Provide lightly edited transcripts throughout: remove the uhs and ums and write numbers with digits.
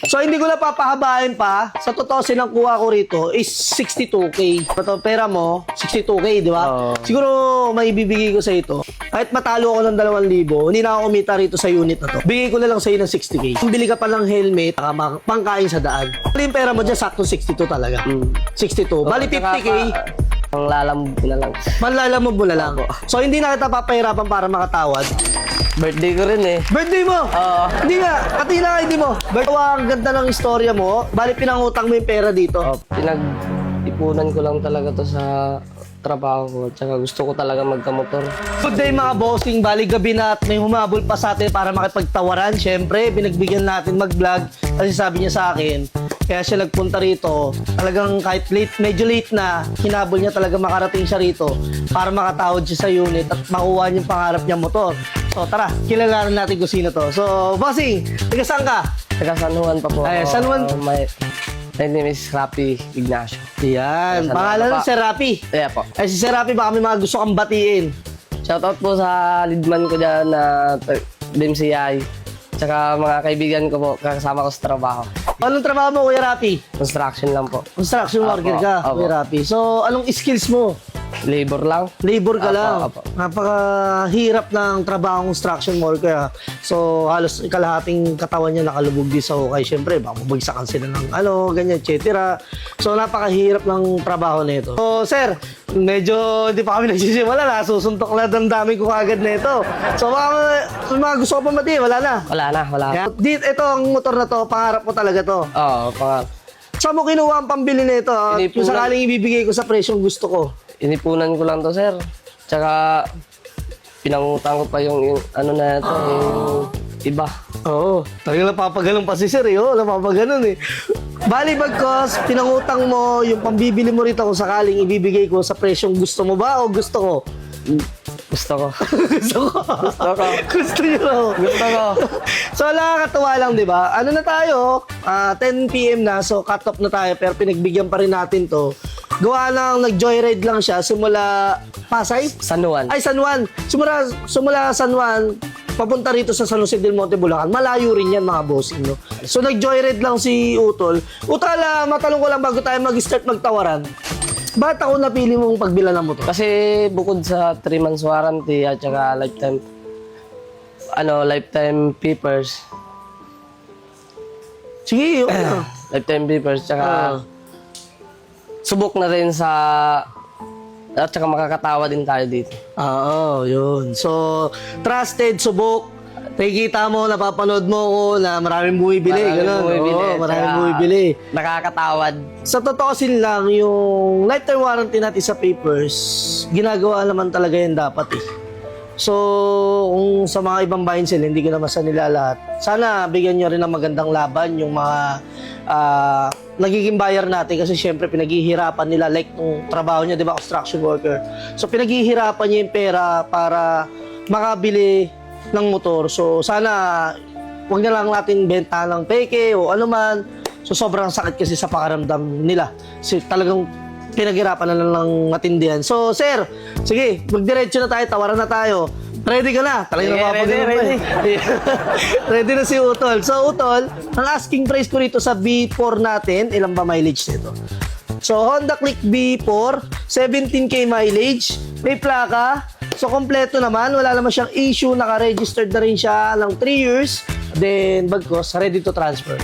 So hindi ko na papahabain pa. Sa totoo sinangkuha ko rito is 62K. Ito pera mo, 62K, di ba? Siguro may bibigay ko sa ito. Kahit matalo ako ng 2,000, hindi na ako kumita rito sa unit na to. Bigay ko na lang sa iyo ng 60K. Kung bili ka pa ng helmet, pangkain sa daan. Yung pera mo dyan, sakto 62 talaga. 62. Bali 50K. Ang lalamog na lang. Manlalamog mo na lang. So hindi na kita papahirapan para makatawad. Birthday ko rin eh. Birthday mo? Oo. Hindi nga, pati lang hindi mo. Ang ganda ng istorya mo. Bali pinangutang mo yung pera dito. Pinag-ipunan ko lang talaga to sa trabaho ko. Tsaka gusto ko talaga magkamotor. Good day mga bossing. Bali gabi na at may humabol pa sa atin para makipagtawaran. Siyempre, binagbigyan natin mag-vlog. Kasi sabi niya sa akin, kaya siya nagpunta rito. Talagang kahit late, medyo late na, hinabol niya talaga makarating siya rito para makatawad siya sa unit at makuha niya yung pangarap niya motor. So tara, kilalanin natin kung sino to. So, bossing, taga saan ka? Taga San Juan pa po. Ay, San Juan. My name is Rapi Ignacio. Yan, pangalan ng Sir Rapi. Yeah po. Ay, si Sir Rapi, baka may mga gusto kang batiin. Shoutout po sa leadman ko dyan na DMCI. Tsaka mga kaibigan ko po, kasama ko sa trabaho. Anong trabaho mo, Kuya Rapi? Construction lang po. Construction worker ka, Apo. Kuya Rapi. So, anong skills mo? Labor lang. Labor ka Apo, lang. apo. Napakahirap ng trabaho construction worker. Ha? So, halos kalahating katawan niya nakalubog din sa hukay. Siyempre, baka mabagsakan sila ng ganyan, etc. So, napakahirap ng trabaho nito. So, sir, medyo hindi pa kami nagsisimula. Nasusuntok na damdamin ko kagad na ito. So, mga gusto ko pa mati, wala na. Wala na. Ito, ang motor na to, pangarap ko talaga to. Oo, Saan mo kinuha ang pambili nito? Inipunan. Kung sakaling ibibigay ko sa presyong gusto ko. inipunan ko lang to, sir. Tsaka, pinangutang ko pa yung ano na ito, yung iba. Oo, talagang napapaganon pa si sir eh. Oo, napapaganon eh. Bali bagkos, pinangutang mo yung pambibili mo rito kung sakaling ibibigay ko sa presyong gusto mo ba o gusto ko? Gusto ko. Gusto ko. Gusto ko. Gusto nyo. Gusto ko. So, nakakatuwa lang, di ba? Ano na tayo? 10 p.m. na, so cut off na tayo, pero pinagbigyan pa rin natin to. Gawa lang, nag-joyride lang siya, simula Pasay? San Juan. Ay, San Juan. Simula San Juan, papunta rito sa San Jose del Monte, Bulacan. Malayo rin yan, mga bossing, no? So, nag-joyride lang si Utol. Utol, matalong ko lang bago tayo mag-start magtawaran. Ba't ako napili mong pagbila ng motor? Kasi bukod sa 3 months warranty at saka lifetime papers. Sige, okay. Lifetime papers, tsaka subok na rin sa at saka makakatawa din tayo dito. Oo, yun. So, trusted, subok. Nakikita mo, napapanood mo ko na maraming bumibili. Maraming bumibili. Nakakatawad. Sa totoosin lang, yung lifetime warranty natin sa papers, ginagawa naman talaga yan dapat eh. So, kung sa mga ibang buy and sell, hindi ko naman sa nila lahat. Sana bigyan nyo rin ng magandang laban yung mga nagiging buyer natin kasi syempre pinaghihirapan nila like nung trabaho niya, di ba, construction worker. So, pinaghihirapan niya yung pera para makabili ng motor. So, sana wag na lang natin benta ng peke o ano man. So, sobrang sakit kasi sa pakaramdam nila. Kasi talagang pinaghirapan na lang ng matindihan. So, sir, sige, magdiretso na tayo, tawaran na tayo. Ready ka na? Talagang Ready. Ready na si Utol. So, Utol, ang asking price ko rito sa B4 natin, ilan ba mileage nito? So, Honda Click B4, 17K mileage, may plaka. So, kompleto naman. Wala naman siyang issue. Naka-registered na rin siya ng 3 years. Then, bagkos, ready to transfer.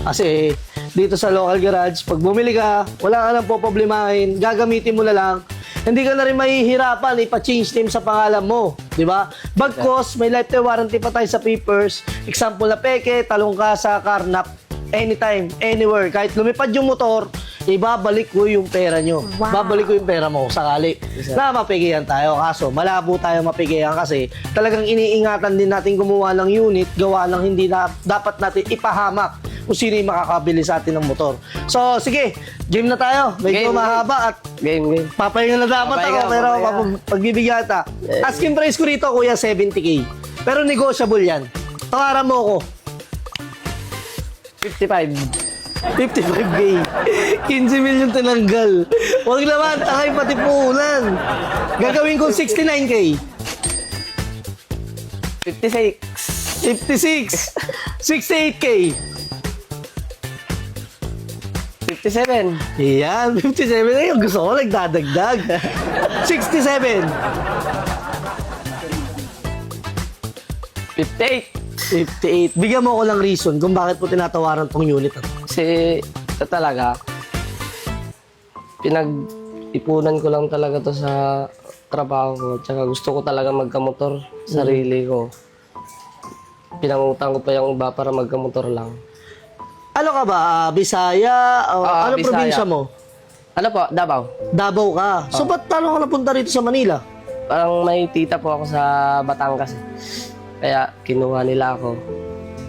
Kasi, dito sa local garage, pag bumili ka, wala ka nang poproblemahin, gagamitin mo na lang. Hindi ka na rin mahihirapan, ipa-change name sa pangalan mo. Di ba? Bagkos, may lifetime warranty pa tayo sa papers. Example na peke, talong ka sa karnap, anytime, anywhere. Kahit lumipad yung motor, ibabalik ko yung pera nyo. Wow. Babalik ko yung pera mo sakali na mapigilan tayo. Kaso, malabo tayo mapigilan kasi talagang iniingatan din natin gumawa ng unit, gawa ng hindi na dapat natin ipahamak kung sino yung makakabili sa atin ng motor. So, sige, game na tayo. Medyo mahaba at Game. papahinga na dapat Papahinga, ako, pero papahinga. pagbibigyan ta. Asking price ko rito, kuya, 70K. Pero negotiable yan. Tawaran mo ako. 55. 55K. 15 million tinanggal. Huwag naman, takay pati puhunan. Gagawin kong 69K. 56. 56. 68K. 57. Yan, 57 na yun. Gusto ko nagdadagdag. 67. 58. 58. Bigyan mo ako ng reason kung bakit po tinatawaran tong unit na to. Kasi ito talaga, pinag-ipunan ko lang talaga to sa trabaho ko. Tsaka gusto ko talaga magkamotor. Sarili ko. Pinangutang ko pa yung iba para magkamotor lang. Ano ka ba? Bisaya? O, ano Bisaya. probinsya mo? Ano po? Davao. Davao ka. So, ba't paano ka napunta rito sa Manila? Parang may tita po ako sa Batangas. Kaya kinuha nila ako.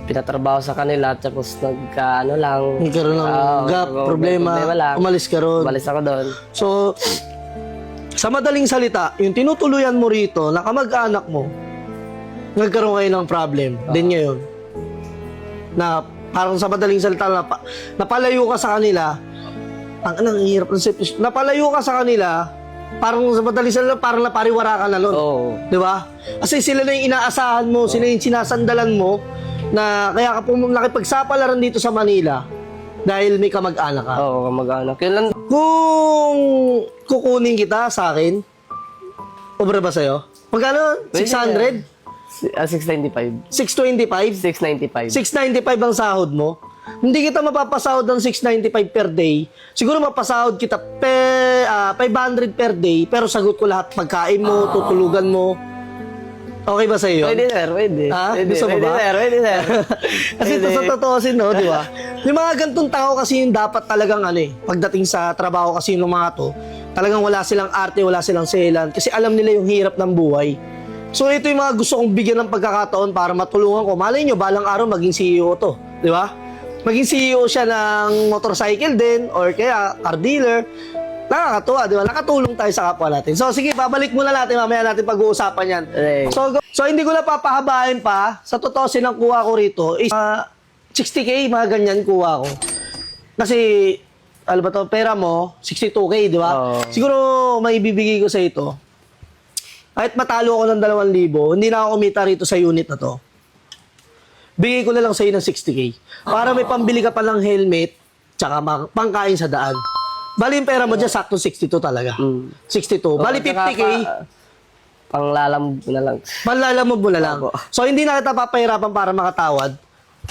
Pinatrabaho sa kanila tapos nagka-ano lang. Nagkaroon ng gap, problema, lang. umalis ka ron. Umalis ako doon. So, sa madaling salita, yung tinutuluyan mo rito, na kamag-anak mo, nagkaroon kayo ng problem. Din ngayon, na parang sa madaling salita, napalayo ka sa kanila, ang hirap ng sitwasyon. Napalayo ka sa kanila, parang sa madaling salita, parang napariwara ka na nun. Oo. Di ba? Kasi sila na yung inaasahan mo, sila yung sinasandalan mo, na kaya ka nakipagsapalaran dito sa Manila dahil may kamag-anak ka. Oo, kamag-anak. Kailan? Kung kukunin kita sa akin, obra ba sa'yo? Magkano? 600? 695. 625? 695. 695 ang sahod mo? Hindi kita mapapasahod ng 695 per day. Siguro mapasahod kita 500 per day, pero sagot ko lahat. Pagkain mo, tutulugan mo. Okay ba sa'yo yun? Pwede, sir. Pwede. Ha? Pwede, Gusto mo pwede, ba? sir. Pwede, sir. Kasi ito sa totoosin, no, di ba? Yung mga gantong tao kasi yung dapat talagang pagdating sa trabaho kasi yung mga to, talagang wala silang arte, wala silang selan, kasi alam nila yung hirap ng buhay. So ito yung mga gusto kong bigyan ng pagkakataon para matulungan ko. Malay nyo, balang araw maging CEO to, di ba? Maging CEO siya ng motorcycle din, or kaya car dealer. Nakakatuwa, di ba? Nakatulong tayo sa kapwa natin. So sige, babalik muna natin, mamaya natin pag-uusapan yan. Okay. So hindi ko na papahabain pa. Sa totoo, silang kuha ko rito is 60K, mga ganyan kuha ko. Kasi, ano ba to, pera mo, 62K, di ba? Oo. Siguro, may bibigay ko sa ito. Kahit matalo ako ng 2,000, hindi na ako kumita rito sa unit na to. Bigay ko na lang sa iyo ng 60K. Para may pambili ka pa ng helmet, tsaka pangkain sa daan. Bali yung pera mo dyan, sakto 62 talaga. 62. Bali 50K. Panglalam na lang. Panlalamog mo na lang. Opo. So, hindi na kita papahirapan para makatawad.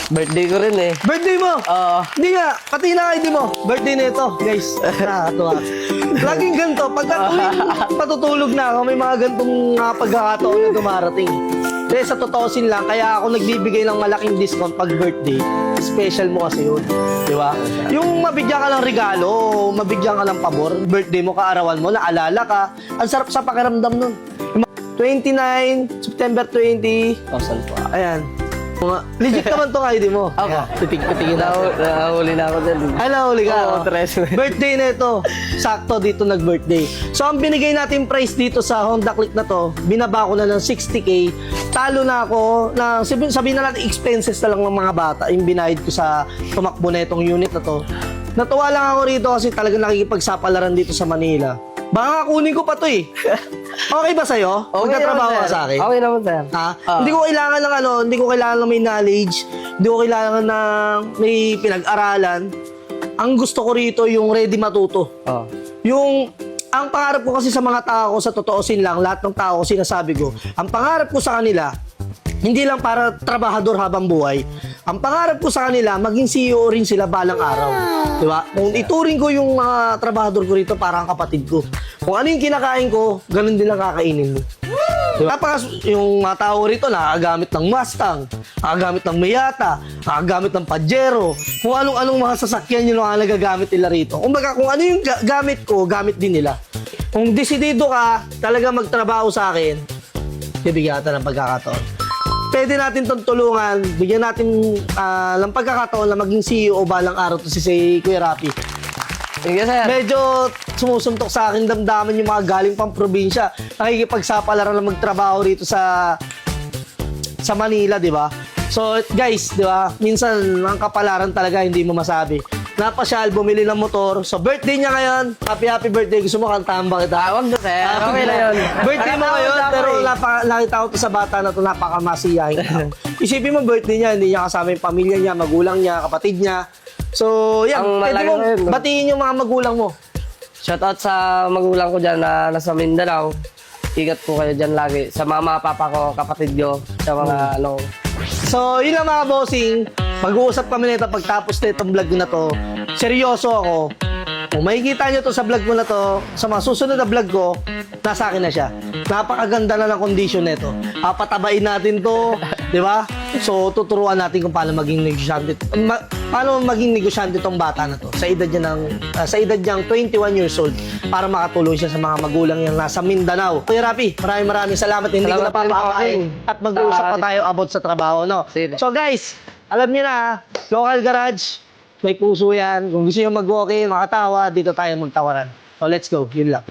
Birthday ko rin eh. Birthday mo! Oo. Hindi nga, pati na ID mo. Birthday na ito, guys. Nakakatuwa. Laging ganito, pagka patutulog na ako, may mga gantong pagkakataon na dumarating. Dahil sa totoosin lang, kaya ako nagbibigay ng malaking discount pag birthday. Special mo kasi yun. Di ba? Yung mabigyan ka ng regalo, mabigyan ka ng pabor, birthday mo, kaarawan mo, naalala ka, ang sarap sa pakiramdam nun. 29, September 20, 1,000 po. ayan. Legit naman tong ID mo. Ako. Titigil na. Nahuli na ako dyan. Ay, nahuli ka. Oo, tres. Birthday na ito. Sakto dito nag-birthday. So, ang binigay natin price dito sa Honda Click na to, binaba ko na ng 60K. Talo na ako na sabihin na natin expenses na lang ng mga bata yung binayad ko sa tumakbo na itong unit na to. Natuwa lang ako rito kasi talagang nakikipagsapalaran dito sa Manila. Baka kunin ko pa to eh. Okay ba sa'yo? Magtatrabaho ka sa akin? Okay naman, sir. Ha? Hindi ko kailangan ng hindi ko kailangan ng may knowledge, hindi ko kailangan ng may pinag-aralan. Ang gusto ko rito yung ready matuto. Oh. Ang pangarap ko kasi sa mga tao ko, sa totoosin lang, lahat ng tao ko sinasabi ko, ang pangarap ko sa kanila, hindi lang para trabahador habang buhay. Ang pangarap ko sa kanila, maging CEO rin sila balang araw. Di ba? Kung ituring ko yung mga trabahador ko rito, parang kapatid ko. Kung ano yung kinakain ko, ganun din lang kakainin mo. Diba? Tapos yung mga tao rito nakagamit ng Mustang, nakagamit ng Miata, nakagamit ng Pajero, kung anong-anong mga sasakyan yung mga nagagamit nila rito. Kumbaga kung ano yung gamit ko, gamit din nila. Kung desidido ka talaga magtrabaho sa akin, bibigyan kita ng pagkakataon. Pwede natin itong tulungan, bigyan natin ng pagkakataon na maging CEO balang araw to si Kuya Rapi. Sige, sir. Medyo sumusuntok sa akin damdaman yung mga galing pang probinsya. Nakikipagsapalaran na magtrabaho rito sa Manila, di ba? So, guys, di ba? Minsan, ang kapalaran talaga, hindi mo masabi. Napasyal, bumili ng motor. So, birthday niya ngayon. Happy birthday. Gusto mo kantahan ba kita? Tawag na, sir. Okay na yun. Birthday mo ngayon, pero nakita ko to sa bata na to, napakamasiyahin ka. Isipin mo, birthday niya, hindi niya kasama yung pamilya niya, magulang niya, kapatid niya. So, yan. Ang Pwede malaki mo rin, no? batiin yung mga magulang mo. Shoutout sa magulang ko dyan na nasa Mindanao. Ingat po kayo dyan lagi. Sa mama, papa ko, kapatid ko, sa mga So, yun lang mga bossing. Mag-uusap kami nito pagtapos na itong vlog na to. Seryoso ako. Kung makikita nyo to sa vlog ko na to, sa mga susunod na vlog ko, nasa akin na siya. Napakaganda na ng condition nito. Patabain natin to, di ba? So, tuturuan natin kung paano maging negosyante. Paano maging negosyante tong bata na to sa edad niyang 21 years old para makatulong siya sa mga magulang niyang nasa Mindanao. Kuya Rapi, maraming salamat. Hindi ko na Salamat din, papakain. At mag-uusap pa tayo about sa trabaho, no? Sige. So guys, alam niyo na, local garage, may puso yan. Kung gusto niyo mag-walk-in, makatawa, dito tayo magtawaran. So let's go, yun lang.